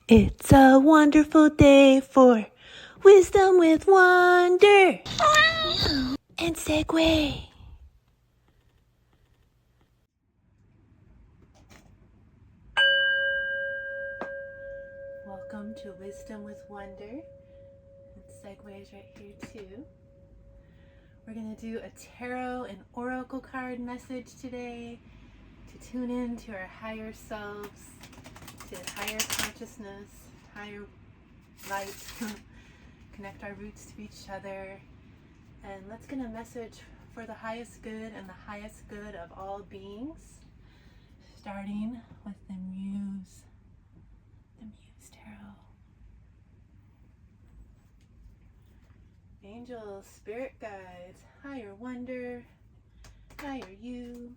It's a wonderful day for wisdom with wonder and Segue. Welcome to Wisdom with Wonder, and Segue is right here too. We're going to do a tarot and oracle card message today to tune in to our higher selves, to higher consciousness, higher light, connect our roots to each other, and let's get a message for the highest good and the highest good of all beings, starting with the Muse Tarot. Angels, spirit guides, higher wonder, higher you,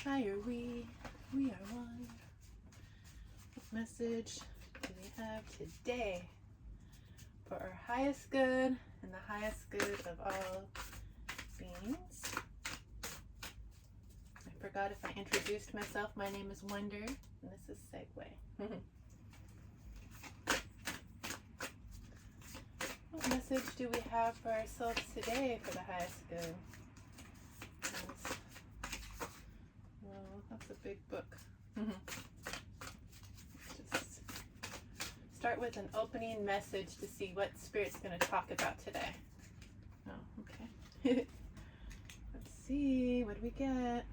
higher we are one. What message do we have today for our highest good and the highest good of all beings? I forgot if I introduced myself. My name is Wonder, and this is Segue. What message do we have for ourselves today for the highest good? Well, that's a big book. Just start with an opening message to see what Spirit's going to talk about today. Oh, okay. Let's see, what do we get?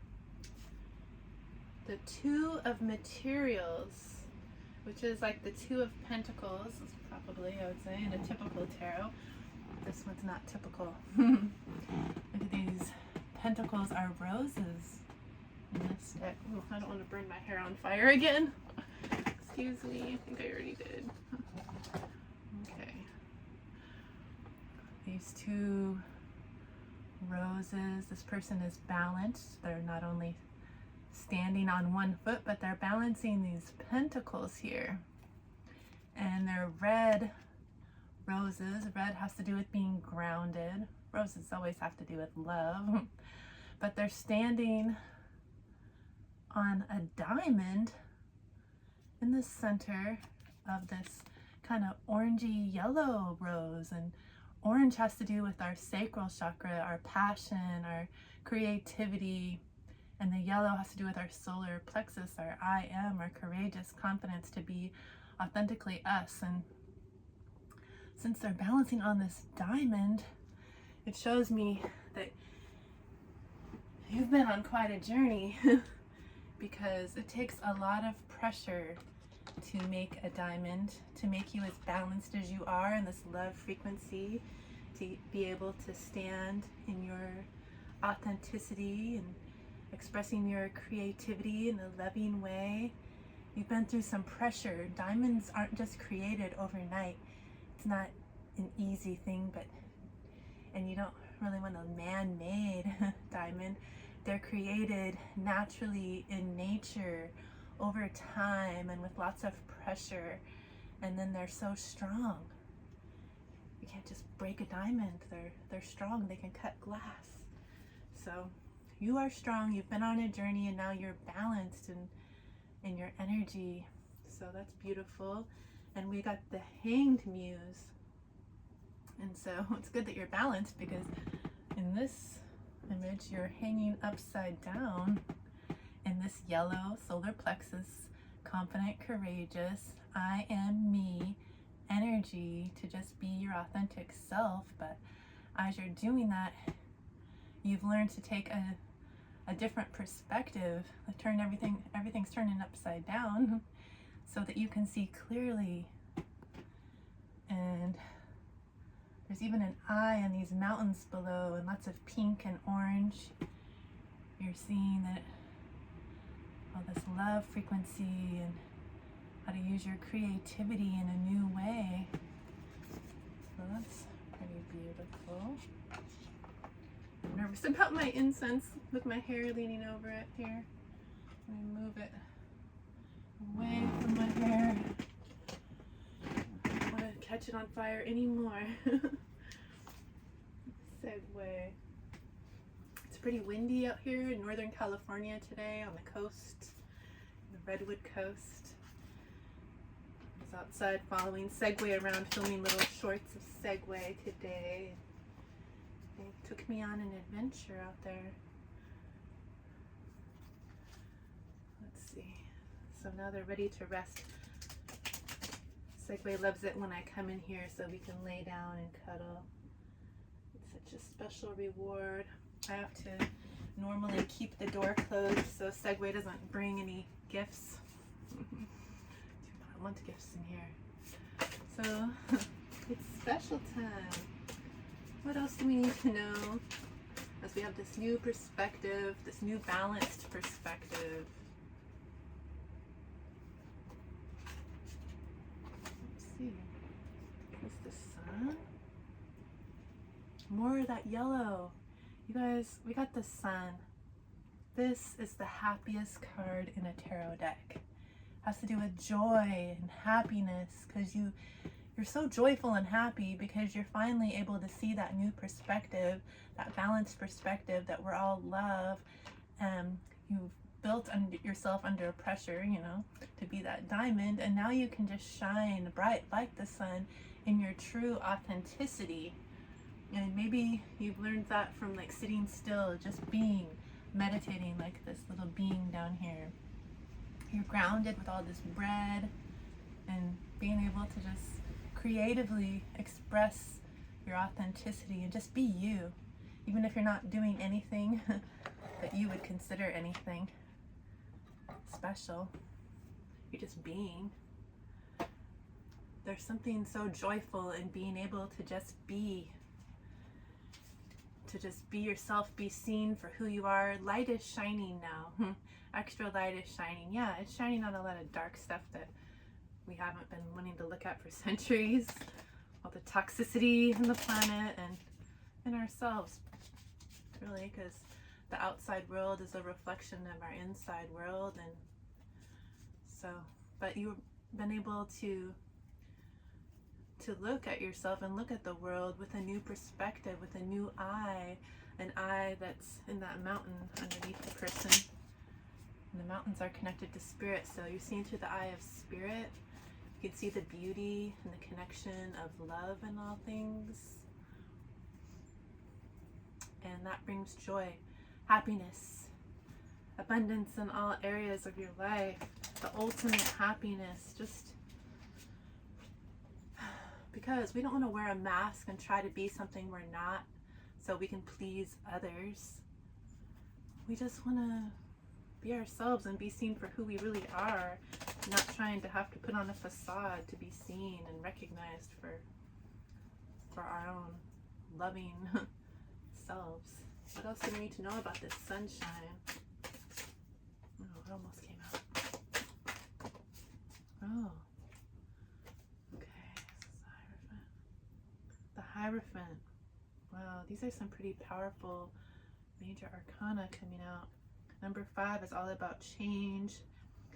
The Two of Materials, which is like the Two of Pentacles, probably, I would say, in a typical tarot. This one's not typical. Look at these. Pentacles are roses in this deck. Ooh, I don't want to burn my hair on fire again. Excuse me, I think I already did. Okay. These two roses, this person is balanced. They're not only standing on one foot, but they're balancing these pentacles here. And they're red roses. Red has to do with being grounded. Roses always have to do with love. But they're standing on a diamond in the center of this kind of orangey yellow rose. And orange has to do with our sacral chakra, our passion, our creativity. And the yellow has to do with our solar plexus, our I am, our courageous confidence to be authentically us. And since they're balancing on this diamond, it shows me that you've been on quite a journey because it takes a lot of pressure to make a diamond, to make you as balanced as you are in this love frequency, to be able to stand in your authenticity and expressing your creativity in a loving way. You've been through some pressure. Diamonds aren't just created overnight. It's not an easy thing, and you don't really want a man-made diamond. They're created naturally in nature over time and with lots of pressure, and then they're so strong. You can't just break a diamond. They're strong. They can cut glass. So you are strong. You've been on a journey, and now you're balanced in your energy. So that's beautiful. And we got the Hanged Muse. And so it's good that you're balanced, because in this image you're hanging upside down in this yellow solar plexus, confident, courageous, I am me energy to just be your authentic self. But as you're doing that, you've learned to take a different perspective, turn everything's turning upside down so that you can see clearly. And there's even an eye on these mountains below, and lots of pink and orange. You're seeing that all this love frequency and how to use your creativity in a new way. So that's pretty beautiful. I'm nervous about my incense with my hair leaning over it here. Let me move it away from my hair. I don't want to catch it on fire anymore. Segue. It's pretty windy out here in Northern California today on the coast, the Redwood Coast. outside following Segue around, filming little shorts of Segue today. They took me on an adventure out there. Let's see. So now they're ready to rest. Segue loves it when I come in here so we can lay down and cuddle. It's such a special reward. I have to normally keep the door closed so Segue doesn't bring any gifts. Do not want gifts in here. So it's special time. What else do we need to know? As we have this new perspective, this new balanced perspective. Let's see. What's the sun? More of that yellow. You guys, we got the sun. This is the happiest card in a tarot deck. It has to do with joy and happiness, because you're so joyful and happy because you're finally able to see that new perspective, that balanced perspective that we're all love. You've built yourself under pressure, you know, to be that diamond, and now you can just shine bright like the sun in your true authenticity. And maybe you've learned that from like sitting still, just being, meditating like this little being down here. You're grounded with all this bread and being able to just creatively express your authenticity and just be you, even if you're not doing anything that you would consider anything special. You're just being. There's something so joyful in being able to just be. To just be yourself, be seen for who you are. Light is shining now. Extra light is shining. Yeah, it's shining on a lot of dark stuff that we haven't been wanting to look at for centuries. All the toxicity in the planet and in ourselves, really, because the outside world is a reflection of our inside world. And so, but you've been able to look at yourself and look at the world with a new perspective, with a new eye, an eye that's in that mountain underneath the person. And the mountains are connected to spirit, so you're seeing through the eye of spirit. You can see the beauty and the connection of love in all things. And that brings joy, happiness, abundance in all areas of your life, the ultimate happiness, just because we don't want to wear a mask and try to be something we're not so we can please others. We just want to be ourselves and be seen for who we really are, not trying to have to put on a facade to be seen and recognized for our own loving selves. What else do we need to know about this sunshine? Oh, it almost came out. Oh. Hierophant. Wow, these are some pretty powerful major arcana coming out. Number 5 is all about change,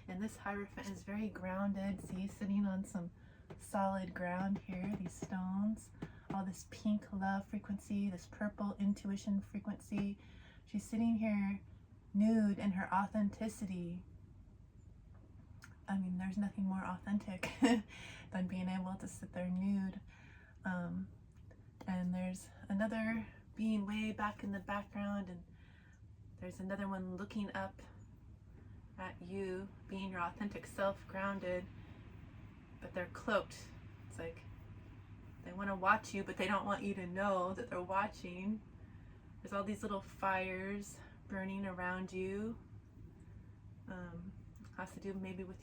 and this Hierophant is very grounded. See, sitting on some solid ground here, these stones, all this pink love frequency, this purple intuition frequency. She's sitting here nude in her authenticity. I mean, there's nothing more authentic than being able to sit there nude. And there's another being way back in the background, and there's another one looking up at you, being your authentic self, grounded, but they're cloaked. It's like they want to watch you, but they don't want you to know that they're watching. There's all these little fires burning around you. Has to do maybe with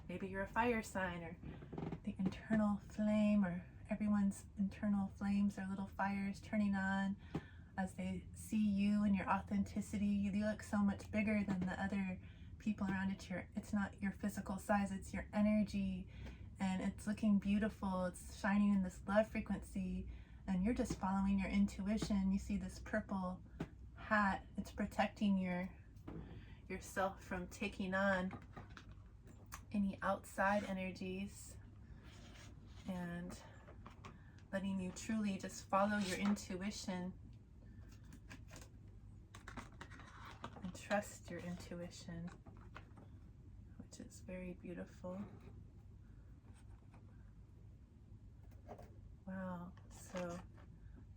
maybe you're a fire sign, or the internal flame, or everyone's internal flames are little fires turning on as they see you and your authenticity. You look so much bigger than the other people around. It's not your physical size, it's your energy, and it's looking beautiful. It's shining in this love frequency, and you're just following your intuition. You see this purple hat. It's protecting yourself from taking on any outside energies, and letting you truly just follow your intuition and trust your intuition, which is very beautiful.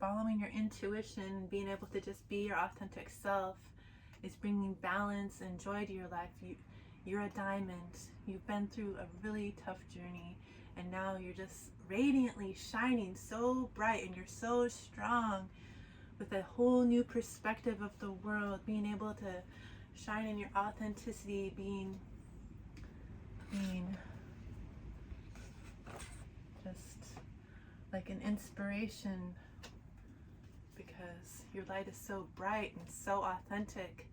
following your intuition, being able to just be your authentic self is bringing balance and joy to your life. You're a diamond. You've been through a really tough journey, and now you're just radiantly shining so bright, and you're so strong with a whole new perspective of the world, being able to shine in your authenticity, being just like an inspiration, because your light is so bright and so authentic.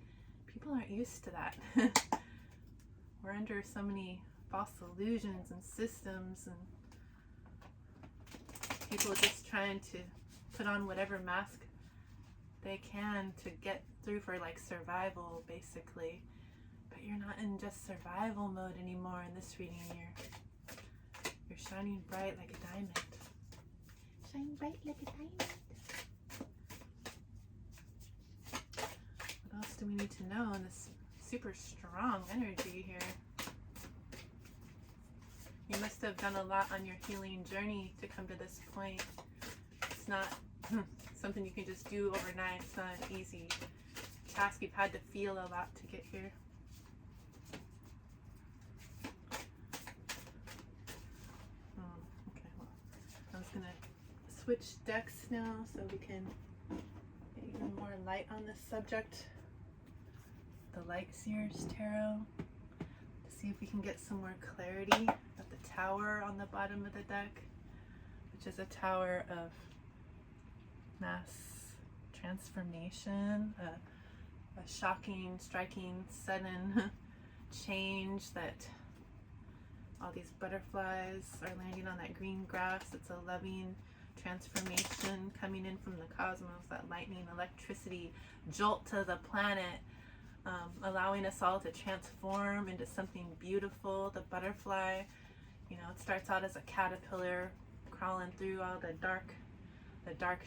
People aren't used to that. We're under so many false illusions and systems, and people just trying to put on whatever mask they can to get through for like survival, basically. But you're not in just survival mode anymore in this reading. You're shining bright like a diamond. Shine bright like a diamond. What else do we need to know in this super strong energy here? You must have done a lot on your healing journey to come to this point. It's not something you can just do overnight. It's not an easy task. You've had to feel a lot to get here. Okay, well, I was gonna switch decks now so we can get even more light on this subject. The Light Seers Tarot, to see if we can get some more clarity of the Tower on the bottom of the deck, which is a tower of mass transformation, a shocking, striking, sudden change that all these butterflies are landing on that green grass. It's a loving transformation coming in from the cosmos, that lightning, electricity jolt to the planet, allowing us all to transform into something beautiful. The butterfly, you know, it starts out as a caterpillar crawling through all the dark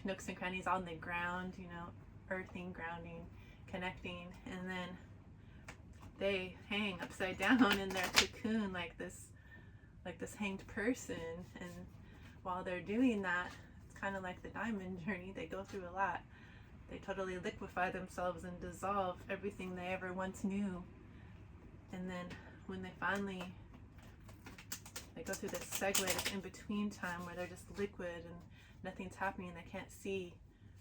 nooks and crannies on the ground, you know, earthing, grounding, connecting, and then they hang upside down in their cocoon like this hanged person. And while they're doing that, it's kind of like the diamond journey. They go through a lot. They totally liquefy themselves and dissolve everything they ever once knew. And then when they go through this segue, this in-between time where they're just liquid and nothing's happening, they can't see.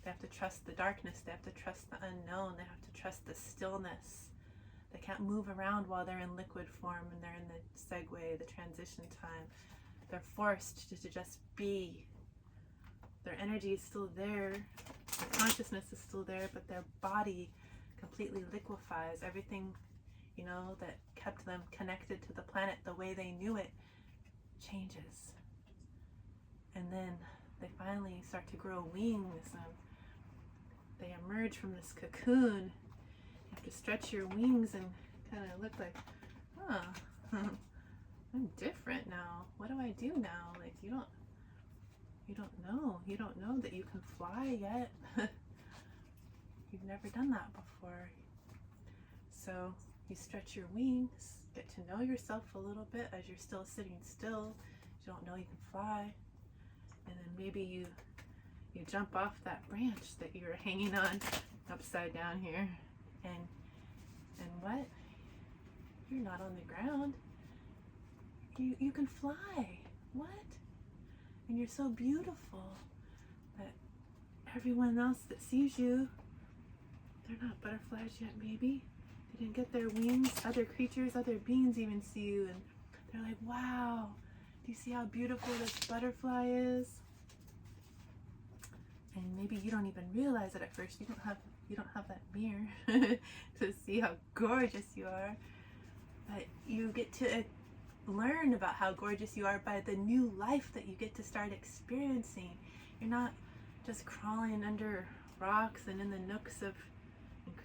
They have to trust the darkness. They have to trust the unknown. They have to trust the stillness. They can't move around while they're in liquid form and they're in the segue, the transition time. They're forced to just be. Their energy is still there. Their consciousness is still there, but their body completely liquefies. Everything, you know, that kept them connected to the planet the way they knew it changes. And then they finally start to grow wings, and they emerge from this cocoon. You have to stretch your wings and kind of look like, I'm different now. What do I do now? Like, you don't know. You don't know that you can fly yet. You've never done that before. So you stretch your wings, get to know yourself a little bit as you're still sitting still. You don't know you can fly. And then maybe you jump off that branch that you were hanging on upside down here. And what? You're not on the ground. You can fly. What? And you're so beautiful that everyone else that sees you, they're not butterflies yet, maybe. They didn't get their wings. Other creatures, other beings even see you, and they're like, wow, do you see how beautiful this butterfly is? And maybe you don't even realize it at first. You don't have that mirror to see how gorgeous you are. But you get to learn about how gorgeous you are by the new life that you get to start experiencing. You're not just crawling under rocks and in the nooks and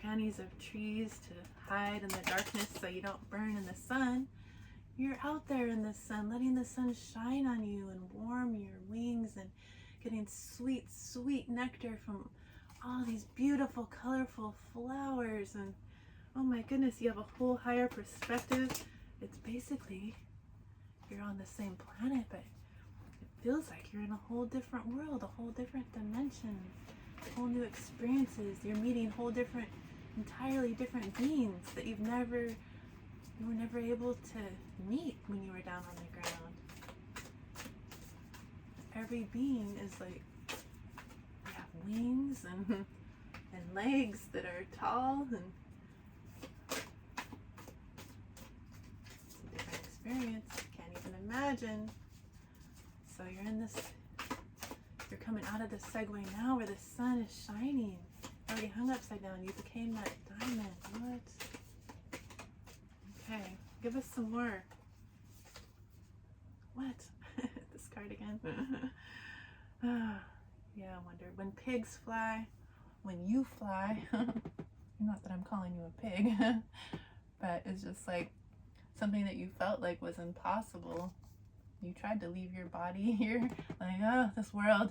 crannies of trees to hide in the darkness so you don't burn in the sun. You're out there in the sun, letting the sun shine on you and warm your wings and getting sweet, sweet nectar from all these beautiful, colorful flowers. And oh my goodness, you have a whole higher perspective. It's basically, you're on the same planet, but it feels like you're in a whole different world, a whole different dimension, whole new experiences. You're meeting whole different, entirely different beings that you were never able to meet when you were down on the ground. Every being is like, they have wings and legs that are tall, and it's a different experience. Can't even imagine. So you're in this, you're coming out of the Segue now where the sun is shining. You already hung upside down. You became that diamond. What? Okay, give us some more. What? This card again. Yeah, I wonder. When pigs fly, when you fly, not that I'm calling you a pig, but it's just like something that you felt like was impossible. You tried to leave your body here, like, oh, this world,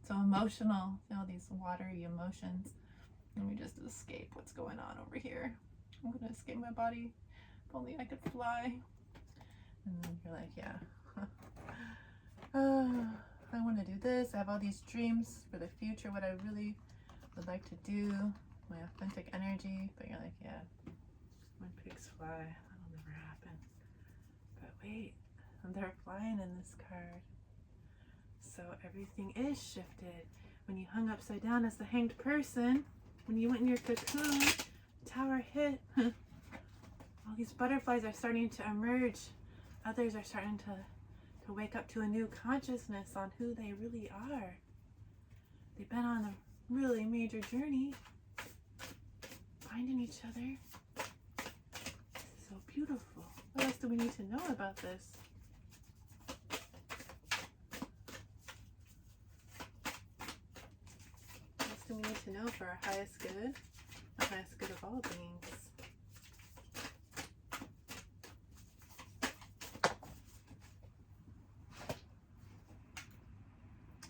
so emotional, all these watery emotions. Let me just escape what's going on over here. I'm gonna escape my body. If only I could fly. And then you're like, yeah. I want to do this. I have all these dreams for the future, what I really would like to do, my authentic energy. But you're like, yeah, when pigs fly, that'll never happen. But wait. And they're flying in this card. So everything is shifted. When you hung upside down as the hanged person, when you went in your cocoon, tower hit. All these butterflies are starting to emerge. Others are starting to wake up to a new consciousness on who they really are. They've been on a really major journey, finding each other. This is so beautiful. What else do we need to know about this? We need to know for our highest good, the highest good of all beings.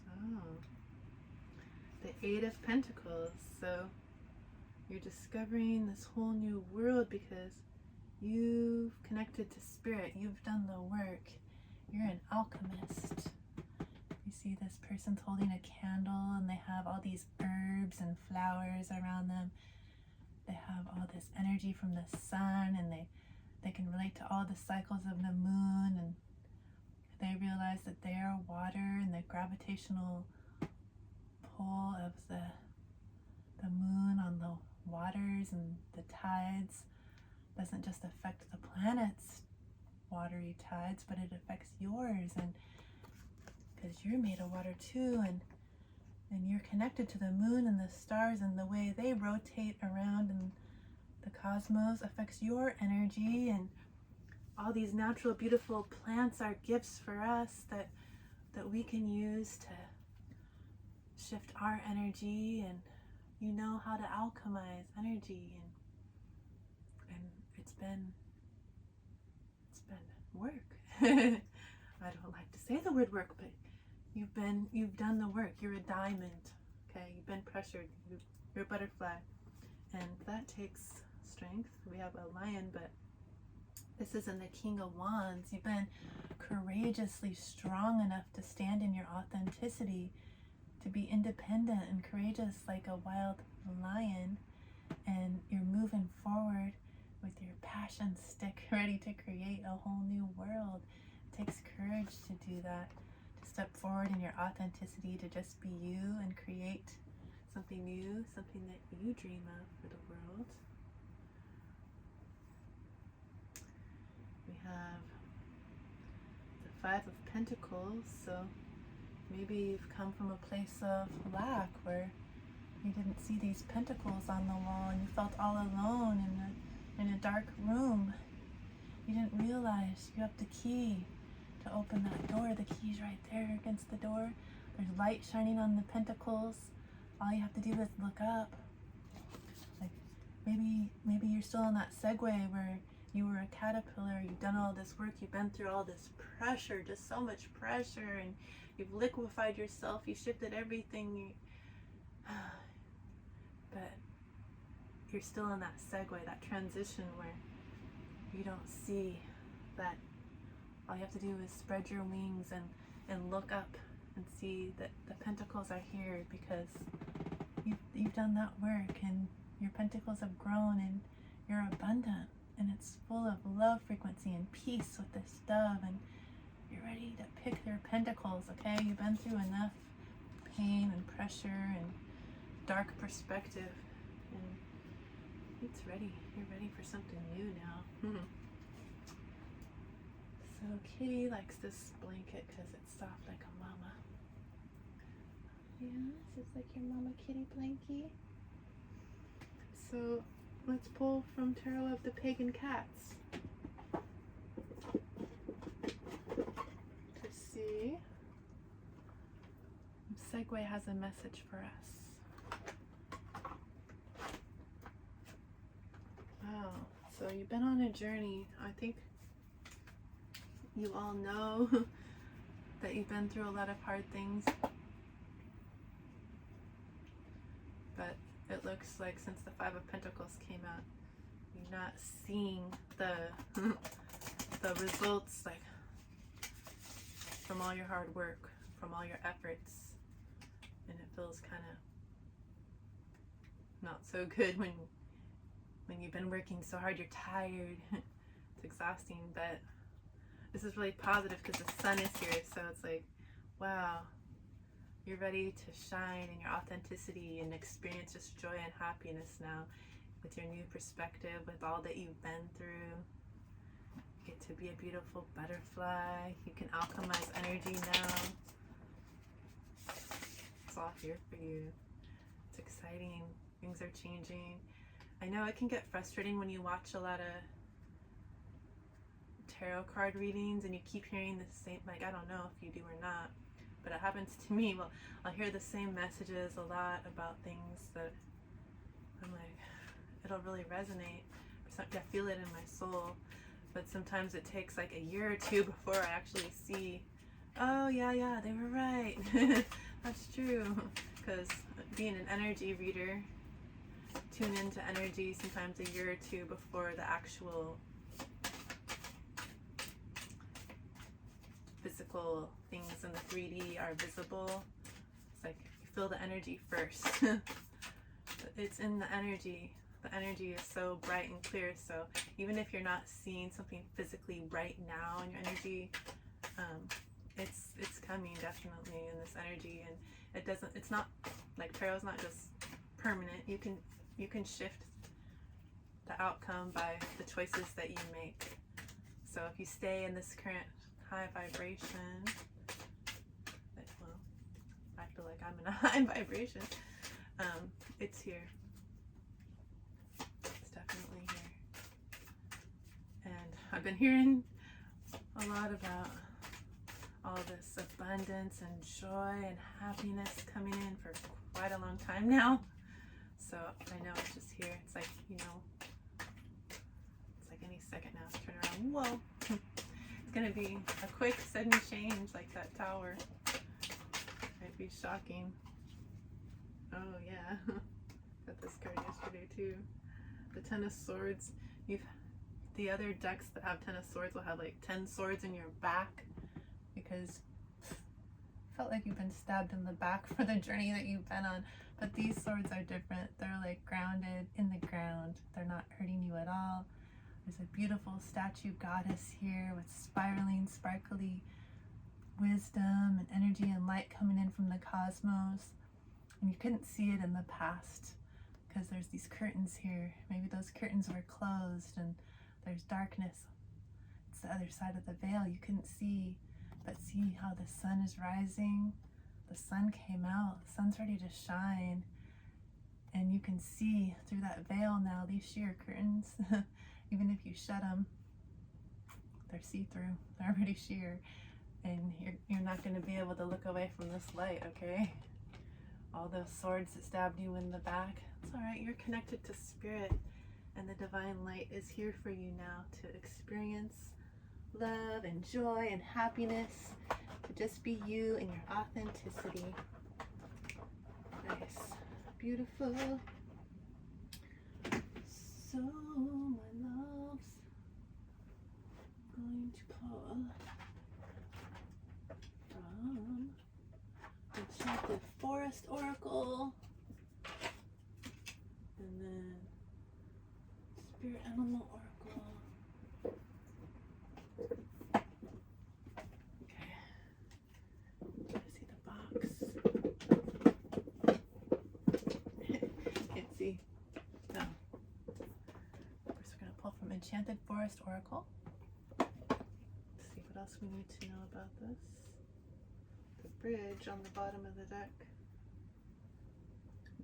Oh, the Eight of Pentacles. So you're discovering this whole new world because you've connected to spirit. You've done the work. You're an alchemist. You see this person's holding a candle and they have all these herbs and flowers around them. They have all this energy from the sun, and they can relate to all the cycles of the moon, and they realize that they are water, and the gravitational pull of the moon on the waters and the tides doesn't just affect the planet's watery tides, but it affects yours, and because you're made of water too, and you're connected to the moon and the stars, and the way they rotate around in the cosmos affects your energy. And all these natural beautiful plants are gifts for us that we can use to shift our energy, and you know how to alchemize energy, and it's been work. I don't like to say the word work, but you've done the work. You're a diamond, okay? You've been pressured. You're a butterfly, and that takes strength. We have a lion, but this isn't the King of Wands. You've been courageously strong enough to stand in your authenticity, to be independent and courageous like a wild lion, and you're moving forward with your passion stick, ready to create a whole new world. It takes courage to do that. Step forward in your authenticity, to just be you and create something new, something that you dream of for the world. We have the Five of Pentacles. So maybe you've come from a place of lack where you didn't see these pentacles on the wall, and you felt all alone in a dark room. You didn't realize you have the key to open that door. The key's right there against the door. There's light shining on the pentacles. All you have to do is look up. Like maybe you're still in that segue where you were a caterpillar. You've done all this work. You've been through all this pressure, just so much pressure, and you've liquefied yourself. You shifted everything. But you're still in that segue, that transition where you don't see that all you have to do is spread your wings and and look up and see that the pentacles are here because you've done that work, and your pentacles have grown, and you're abundant, and it's full of love frequency and peace with this dove, and you're ready to pick your pentacles. Okay, you've been through enough pain and pressure and dark perspective, and it's ready. You're ready for something new now. So Kitty likes this blanket because it's soft like a mama. Yeah, this is like your mama kitty blankie. So let's pull from Tarot of the Pagan Cats to see if Segue has a message for us. Wow, so you've been on a journey. I think you all know that you've been through a lot of hard things, but it looks like since the Five of Pentacles came out, you're not seeing the the results, like, from all your hard work, from all your efforts, and it feels kind of not so good when you've been working so hard. You're tired. It's exhausting, but this is really positive because the sun is here, so it's like, wow, you're ready to shine in your authenticity and experience just joy and happiness now with your new perspective, with all that you've been through. You get to be a beautiful butterfly. You can alchemize energy now. It's all here for you. It's exciting. Things are changing. I know it can get frustrating when you watch a lot of tarot card readings and you keep hearing the same, like, I don't know if you do or not, but it happens to me. Well, I'll hear the same messages a lot about things that I'm like, it'll really resonate. I feel it in my soul, but sometimes it takes like a year or two before I actually see, oh yeah, they were right. That's true. Because being an energy reader, tune into energy sometimes a year or two before the actual physical things in the 3D are visible. It's like you feel the energy first. It's in the energy. The energy is so bright and clear, so even if you're not seeing something physically right now in your energy, it's coming definitely in this energy. And it's not like tarot's not just permanent. You can shift the outcome by the choices that you make. So if you stay in this current high vibration, well, I feel like I'm in a high vibration, it's here. It's definitely here. And I've been hearing a lot about all this abundance and joy and happiness coming in for quite a long time now. So I know it's just here. It's like, it's like any second now. Turn around. Whoa. It's going to be a quick, sudden change like that tower. Might be shocking. Oh, yeah. Got this card yesterday, too. The Ten of Swords. The other decks that have Ten of Swords will have like 10 swords in your back because felt like you've been stabbed in the back for the journey that you've been on. But these swords are different. They're like grounded in the ground. They're not hurting you at all. There's a beautiful statue goddess here with spiraling, sparkly wisdom and energy and light coming in from the cosmos. And you couldn't see it in the past because there's these curtains here. Maybe those curtains were closed and there's darkness. It's the other side of the veil. You couldn't see, but see how the sun is rising. The sun came out. The sun's ready to shine. And you can see through that veil now, these sheer curtains. Even if you shut them, they're see-through. They're already sheer. And you're not going to be able to look away from this light, okay? All those swords that stabbed you in the back, it's all right. You're connected to spirit, and the divine light is here for you now to experience love and joy and happiness, to just be you in your authenticity. Nice. Beautiful. So, my loves, I'm going to pull from Enchanted Forest Oracle. And then Spirit Animal Oracle. Okay. Try to see the box. Can't see. No. First we're going to pull from Enchanted Forest Oracle. Let's see what else we need to know about this. The bridge on the bottom of the deck.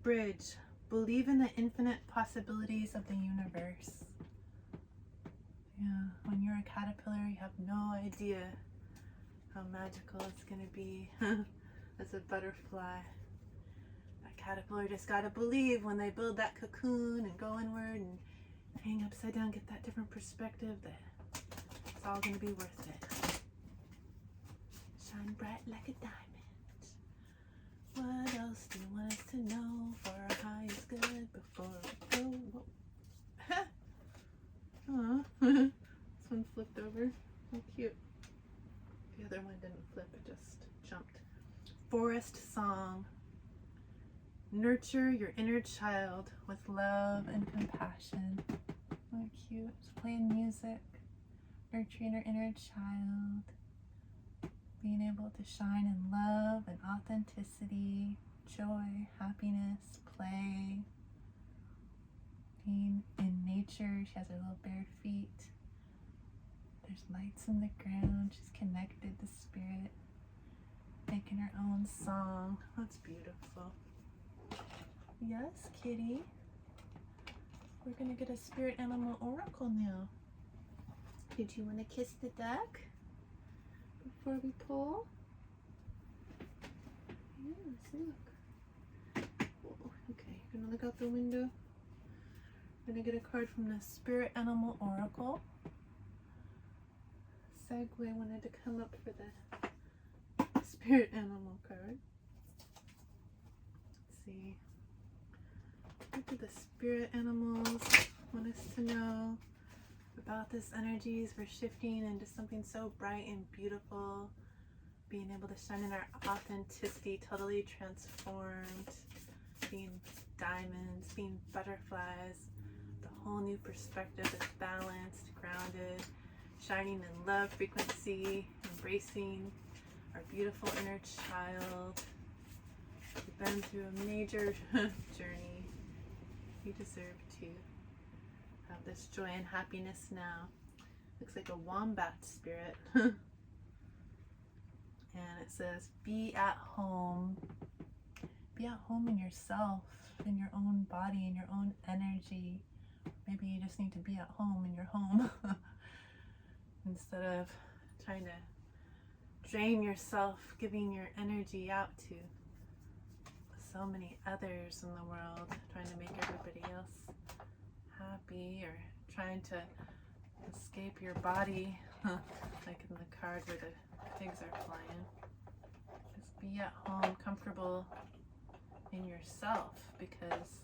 Bridge. Believe in the infinite possibilities of the universe. Yeah, when you're a caterpillar, you have no idea how magical it's going to be as a butterfly. That caterpillar just got to believe when they build that cocoon and go inward and hang upside down, get that different perspective, that it's all going to be worth it. Shine bright like a diamond. What else do you want us to know for our highest good before we go? Aw, this one flipped over. How cute. The other one didn't flip, it just jumped. Forest Song. Nurture your inner child with love and compassion. How cute. Just playing music. Nurturing our inner child. Being able to shine in love and authenticity, joy, happiness, play. Being in nature, she has her little bare feet. There's lights in the ground. She's connected to spirit. Making her own song. That's beautiful. Yes, kitty. We're gonna get a spirit animal oracle now. Did you want to kiss the duck before we pull? Yes, look. Whoa, okay, you're gonna look out the window. We're gonna get a card from the Spirit Animal Oracle. Segue wanted to come up for the Spirit Animal card. Let's see. What do the Spirit Animals want us to know about this energy as we're shifting into something so bright and beautiful, being able to shine in our authenticity, totally transformed, being diamonds, being butterflies, the whole new perspective that's balanced, grounded, shining in love frequency, embracing our beautiful inner child. We've been through a major journey. You deserve to have this joy and happiness now. Looks like a wombat spirit. And it says, be at home. Be at home in yourself, in your own body, in your own energy. Maybe you just need to be at home in your home instead of trying to drain yourself, giving your energy out to so many others in the world, trying to make everybody else happy or trying to escape your body, like in the card where the pigs are flying. Just be at home, comfortable in yourself, because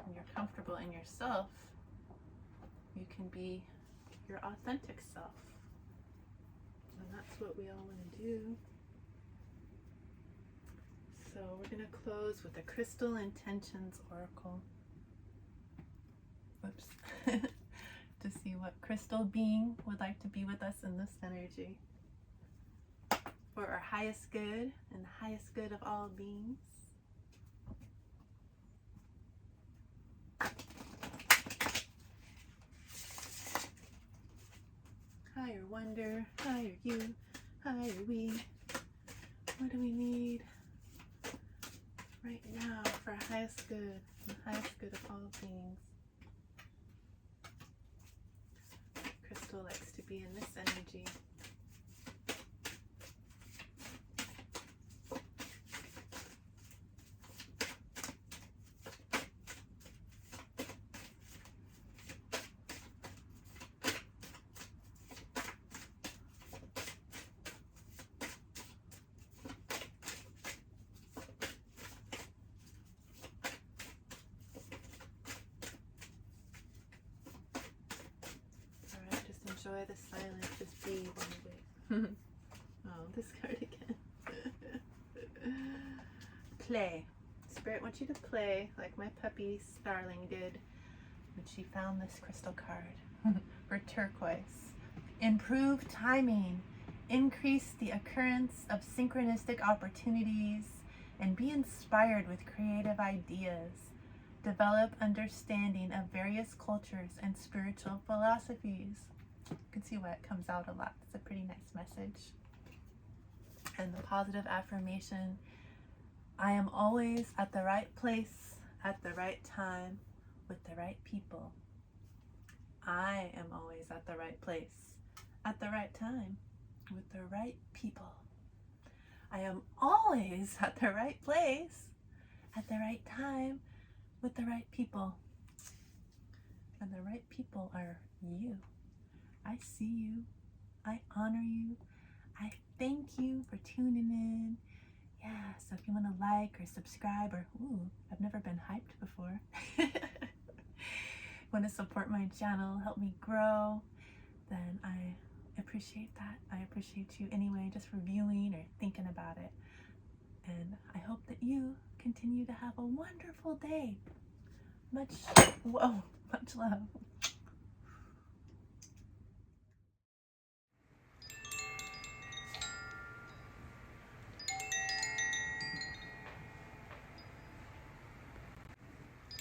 when you're comfortable in yourself, you can be your authentic self. And that's what we all want to do. So we're going to close with the Crystal Intentions Oracle. Whoops. To see what crystal being would like to be with us in this energy. For our highest good and the highest good of all beings. Higher wonder, higher you, higher we. What do we need right now for our highest good and the highest good of all beings? Crystal likes to be in this energy. Enjoy the silence, just be when you wait. Oh, this card again. play. Spirit wants you to play like my puppy Starling did when she found this crystal card for turquoise. Improve timing, increase the occurrence of synchronistic opportunities, and be inspired with creative ideas. Develop understanding of various cultures and spiritual philosophies. You can see why it comes out a lot. It's a pretty nice message. And the positive affirmation, I am always at the right place at the right time with the right people. I am always at the right place at the right time with the right people. I am always at the right place at the right time with the right people. And the right people are you. I see you. I honor you. I thank you for tuning in. Yeah, so if you want to like or subscribe or, ooh, I've never been hyped before. Want to support my channel, help me grow, then I appreciate that. I appreciate you anyway, just for viewing or thinking about it. And I hope that you continue to have a wonderful day. Much love.